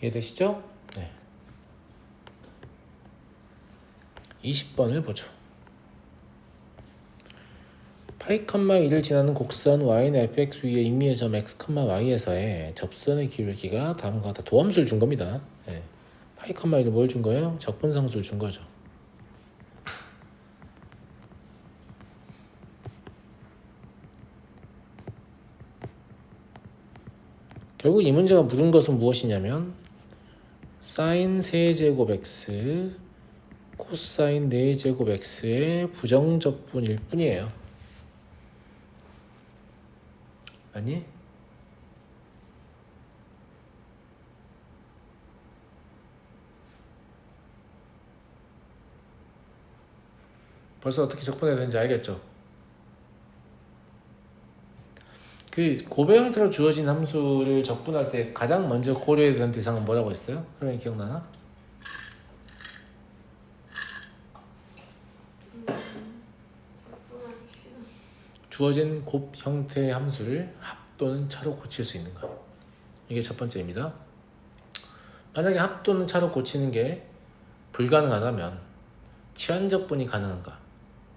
이해되시죠? 네. 20번을 보죠. 파이, 1을 지나는 곡선 y는 fx 위에 임의의 점 x, y에서의 접선의 기울기가 다음과 같다. 도함수를 준 겁니다. 네. 파이, 1을 뭘 준 거예요? 적분상수를 준 거죠. 결국 이 문제가 물은 것은 무엇이냐면 사인 세제곱 x, 코사인 4제곱 x의 부정적분일 뿐이에요. 아니? 벌써 어떻게 적분해야 되는지 알겠죠? 그 고배 형태로 주어진 함수를 적분할 때 가장 먼저 고려해야 되는 대상은 뭐라고 했어요? 그러면 기억나나? 주어진 곱 형태의 함수를 합 또는 차로 고칠 수 있는가? 이게 첫 번째입니다. 만약에 합 또는 차로 고치는 게 불가능하다면 치환적분이 가능한가?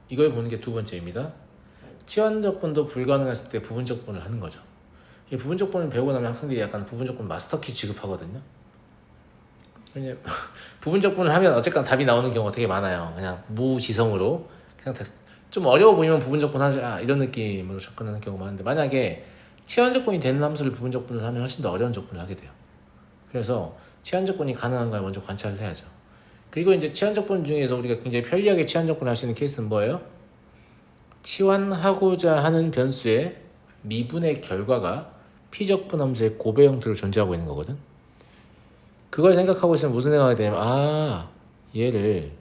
이걸 보는 게 두 번째입니다. 치환적분도 불가능했을 때 부분적분을 하는 거죠. 이 부분적분을 배우고 나면 학생들이 약간 부분적분 마스터키 취급하거든요. 왜냐면 부분적분을 하면 어쨌든 답이 나오는 경우가 되게 많아요. 그냥 무지성으로 그냥 좀 어려워 보이면 부분적분 하자 이런 느낌으로 접근하는 경우가 많은데 만약에 치환적분이 되는 함수를 부분적분을 하면 훨씬 더 어려운 적분을 하게 돼요. 그래서 치환적분이 가능한가를 먼저 관찰을 해야죠. 그리고 이제 치환적분 중에서 우리가 굉장히 편리하게 치환적분을 할 수 있는 케이스는 뭐예요? 치환하고자 하는 변수의 미분의 결과가 피적분 함수의 고배 형태로 존재하고 있는 거거든. 그걸 생각하고 있으면 무슨 생각이 되냐면 얘를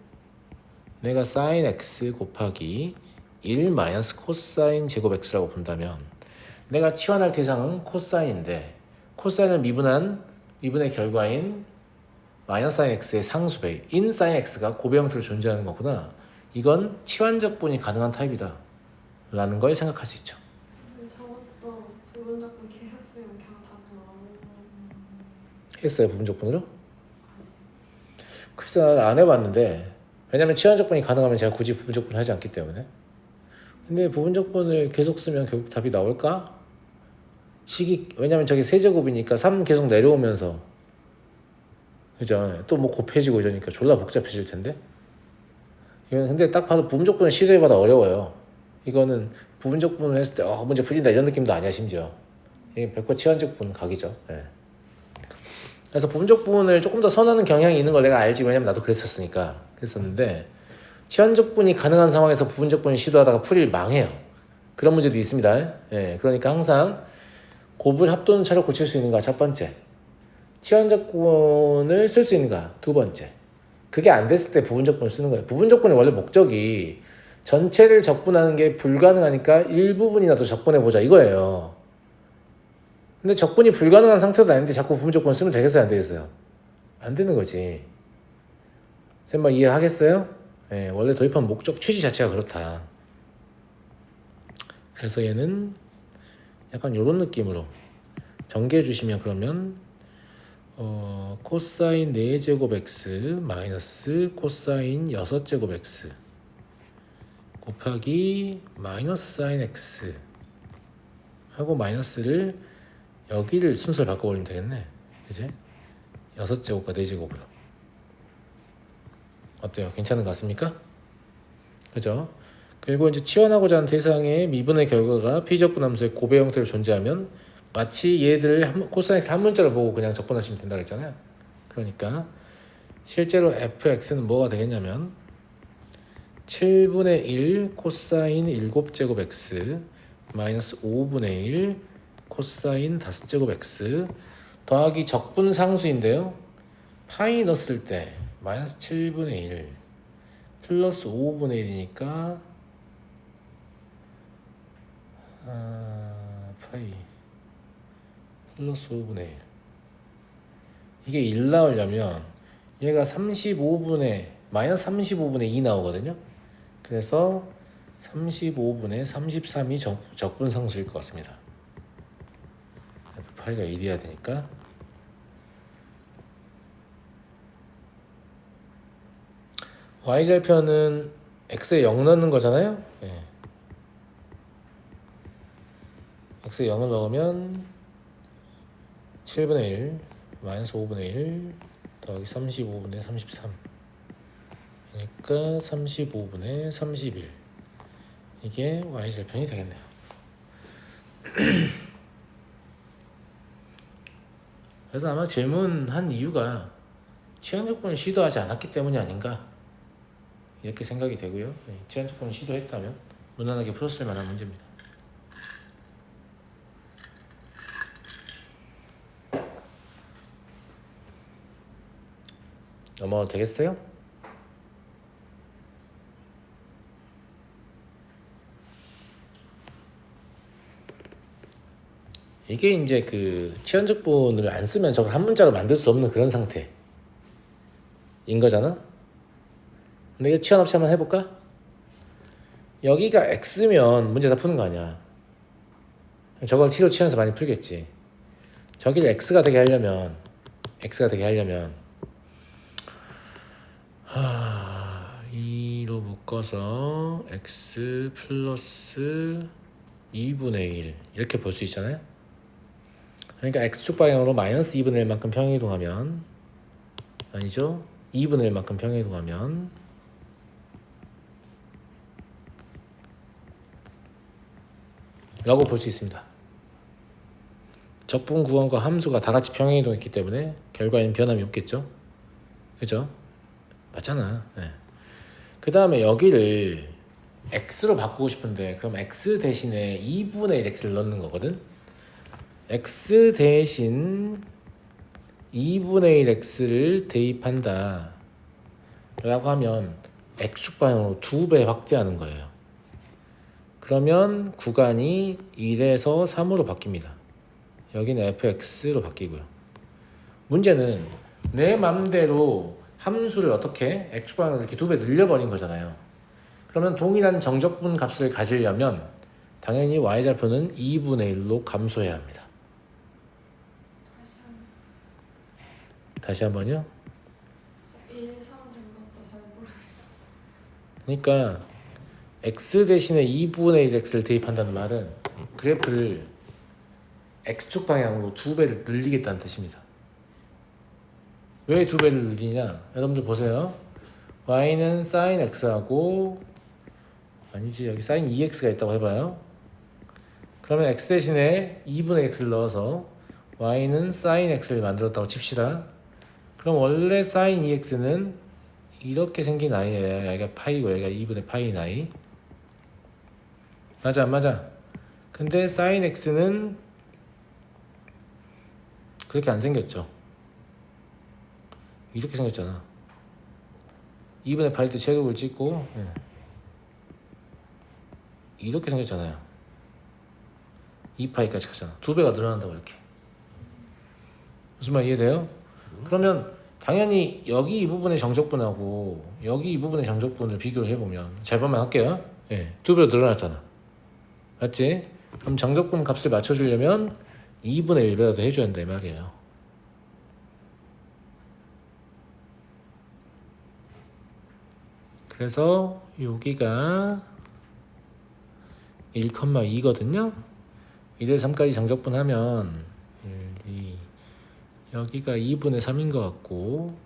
내가 sin x 곱하기 1 마이너스 코사인 제곱 x라고 본다면 내가 치환할 대상은 코사인인데 코사인을 미분한 미분의 결과인 마이너스 sin x의 상수배 인 sin x가 고배 형태로 존재하는 거구나. 이건 치환적분이 가능한 타입이다 라는 걸 생각할 수 있죠. 저것도 부분적분 계속 쓰면 그냥 답 나오는. 했어요 부분적분으로? 글쎄 안 해봤는데 왜냐면 치환적분이 가능하면 제가 굳이 부분적분을 하지 않기 때문에. 근데 부분적분을 계속 쓰면 결국 답이 나올까? 왜냐면 저기 세제곱이니까 3 계속 내려오면서 그죠? 또 뭐 곱해지고 이러니까 졸라 복잡해질 텐데. 이건 근데 딱 봐도 부분적분을 시도해봐도 어려워요. 이거는 부분적분을 했을 때 문제 풀린다 이런 느낌도 아니야 심지어. 이게 100% 치환적분 각이죠. 네. 그래서 부분적분을 조금 더 선호하는 경향이 있는 걸 내가 알지. 왜냐면 나도 그랬었는데 치환적분이 가능한 상황에서 부분적분을 시도하다가 풀이를 망해요. 그런 문제도 있습니다. 예, 그러니까 항상 곱을 합 또는 차로 고칠 수 있는가 첫 번째, 치환적분을 쓸 수 있는가 두 번째. 그게 안 됐을 때 부분적분을 쓰는 거예요. 부분적분의 원래 목적이 전체를 적분하는 게 불가능하니까 일부분이라도 적분해보자 이거예요. 근데 적분이 불가능한 상태도 아닌데 자꾸 부분적분 쓰면 되겠어요 안 되겠어요? 안 되는 거지. 쌤마 이해하겠어요? 네, 원래 도입한 목적 취지 자체가 그렇다. 그래서 얘는 약간 이런 느낌으로 전개해 주시면 그러면 코사인 4제곱 x 마이너스 코사인 6제곱 x 곱하기 마이너스 사인 x 하고 마이너스를 여기를 순서를 바꿔버리면 되겠네. 그지? 6제곱과 4제곱으로. 어때요? 괜찮은 것 같습니까? 그죠? 그리고 이제 치환하고자 하는 대상의 미분의 결과가 피적분 함수의 고배 형태로 존재하면 마치 얘들을 코사인스 한 문자로 보고 그냥 적분하시면 된다고 했잖아요. 그러니까 실제로 fx는 뭐가 되겠냐면 7분의 1 코사인 7제곱 x 마이너스 5분의 1 코사인 5제곱 x 더하기 적분 상수인데요. 파이 넣었을 때 마이너스 7분의 1 플러스 5분의 1이니까 파이 플러스 5분의 1 이게 1 나오려면 얘가 35분의 마이너스 35분의 2 나오거든요. 그래서 35분의 33이 적분 상수일 것 같습니다. 파이가 1이어야 되니까 y절편은 x에 0 넣는 거잖아요. 예. x에 0을 넣으면 7분의 1 마이너스 5분의 1 더하기 35분의 33 그러니까 35분의 31 이게 y절편이 되겠네요. 그래서 아마 질문한 이유가 치환적분을 시도하지 않았기 때문이 아닌가 이렇게 생각이 되고요. 치환적분을 시도했다면 무난하게 풀었을 만한 문제입니다. 넘어가도 되겠어요? 이게 이제 그 치환적분을 안 쓰면 저걸 한 문자로 만들 수 없는 그런 상태인 거잖아. 근데 이거 치환 없이 한번 해볼까? 여기가 x면 문제 다 푸는 거 아니야. 저걸 t로 치환해서 많이 풀겠지. 저기를 x가 되게 하려면 2로 묶어서 x 플러스 2분의 1 이렇게 볼 수 있잖아요. 그러니까 x축 방향으로 마이너스 2분의 1만큼 평행이동하면 아니죠. 2분의 1만큼 평행이동하면 라고 볼 수 있습니다. 적분 구간과 함수가 다 같이 평행이동했기 때문에 결과에는 변함이 없겠죠. 그죠? 맞잖아. 네. 그 다음에 여기를 x로 바꾸고 싶은데 그럼 x 대신에 2분의 1 x를 넣는 거거든. x 대신 2분의 1 x를 대입한다 라고 하면 x축 방향으로 2배 확대하는 거예요. 그러면 구간이 1에서 3으로 바뀝니다. 여기는 fx로 바뀌고요. 문제는 내 맘대로 함수를 어떻게 x축 방향으로 이렇게 2배 늘려버린 거잖아요. 그러면 동일한 정적분 값을 가지려면 당연히 y좌표는 2분의 1로 감소해야 합니다. 다시 한번요. 1, 3 된 것도 잘 모르겠어. 그러니까 x 대신에 2분의 1 x를 대입한다는 말은 그래프를 x축 방향으로 2배를 늘리겠다는 뜻입니다. 왜 2배를 늘리냐? 여러분들 보세요. y는 sin x하고 아니지 여기 sin 2x가 있다고 해봐요. 그러면 x 대신에 2분의 x를 넣어서 y는 sin x를 만들었다고 칩시다. 그럼 원래 sin 2x는 이렇게 생긴 i예요. 여기가 파이고 여기가 2분의 파이인 i. 맞아 안 맞아? 근데 sin x는 그렇게 안 생겼죠. 이렇게 생겼잖아. 2분의 파이 때 제곱을 찍고 이렇게 생겼잖아요. 2파이까지 가잖아. 2배가 늘어난다고 이렇게. 무슨 말 이해돼요? 그러면 당연히 여기 이 부분의 정적분하고 여기 이 부분의 정적분을 비교를 해보면 잘 보면 할게요. 2배로 늘어났잖아. 맞지? 그럼 정적분 값을 맞춰주려면 2분의 1배라도 해줘야 한다 이 말이에요. 그래서 여기가 1,2거든요. 1에서 3까지 정적분 하면 1, 2, 여기가 2분의 3인 것 같고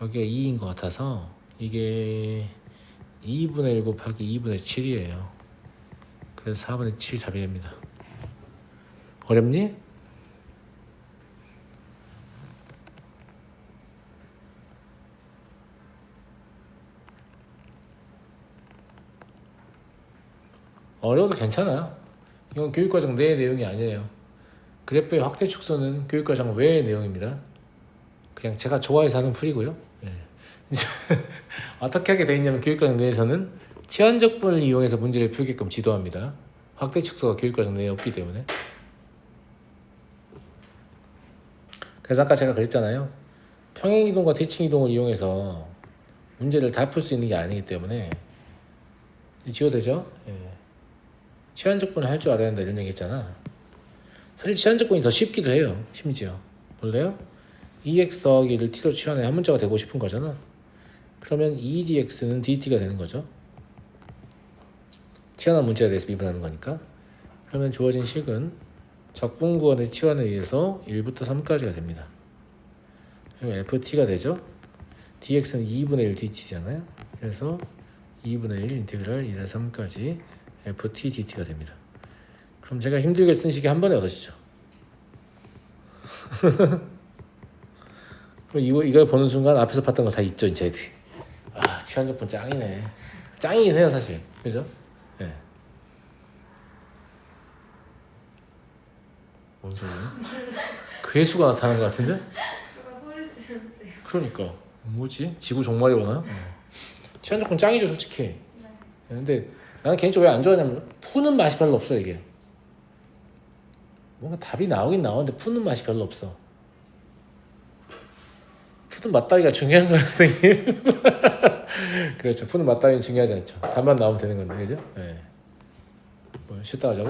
여기가 2인 것 같아서 이게 2분의 1 곱하기 2분의 7이에요. 그래서 4분의 7 답이 됩니다. 어렵니? 어려워도 괜찮아. 이건 교육과정 내의 내용이 아니에요. 그래프의 확대 축소는 교육과정 외의 내용입니다. 그냥 제가 좋아해서 하는 풀이고요. 예. 어떻게 하게 돼 있냐면 교육과정 내에서는 치환적분을 이용해서 문제를 풀게끔 지도합니다. 확대 축소가 교육과정 내에 없기 때문에. 그래서 아까 제가 그랬잖아요. 평행이동과 대칭이동을 이용해서 문제를 다 풀 수 있는 게 아니기 때문에 지워되죠? 예. 치환적분을 할 줄 알아야 한다 이런 얘기 했잖아. 사실 치환적분이 더 쉽기도 해요. 심지어 볼래요? 2x 더하기 1을 t로 치환해 한 문자가 되고 싶은 거잖아. 그러면 2dx는 dt가 되는 거죠. 치환한 문자에 대해서 미분하는 거니까. 그러면 주어진 식은 적분구원의 치환에 의해서 1부터 3까지가 됩니다. 그럼 ft가 되죠. dx는 2분의 1 dt잖아요. 그래서 2분의 1 인테그랄 1에서 3까지 ft dt가 됩니다. 그럼 제가 힘들게 쓴 식이 한 번에 얻어지죠. 그럼 이걸 보는 순간 앞에서 봤던 거 다 있죠, 이제. 아, 치환적분 짱이네. 짱이긴 해요, 사실. 그죠? 예. 네. 뭔 소리야? 괴수가 나타난 것 같은데? 누가 소리 지르는데요? 그러니까 뭐지? 지구 종말이 오나? 치환적분 짱이죠, 솔직히. 네. 근데 나는 개인적으로 왜 안 좋아하냐면 푸는 맛이 별로 없어 이게. 뭔가 답이 나오긴 나오는데 푸는 맛이 별로 없어. 푸는 맛다위가 중요한 거야, 선생님. 그렇죠. 푸는 맛다위는 중요하지 않죠. 답만 나오면 되는 건데, 그죠? 네. 뭐 쉬다 하자고?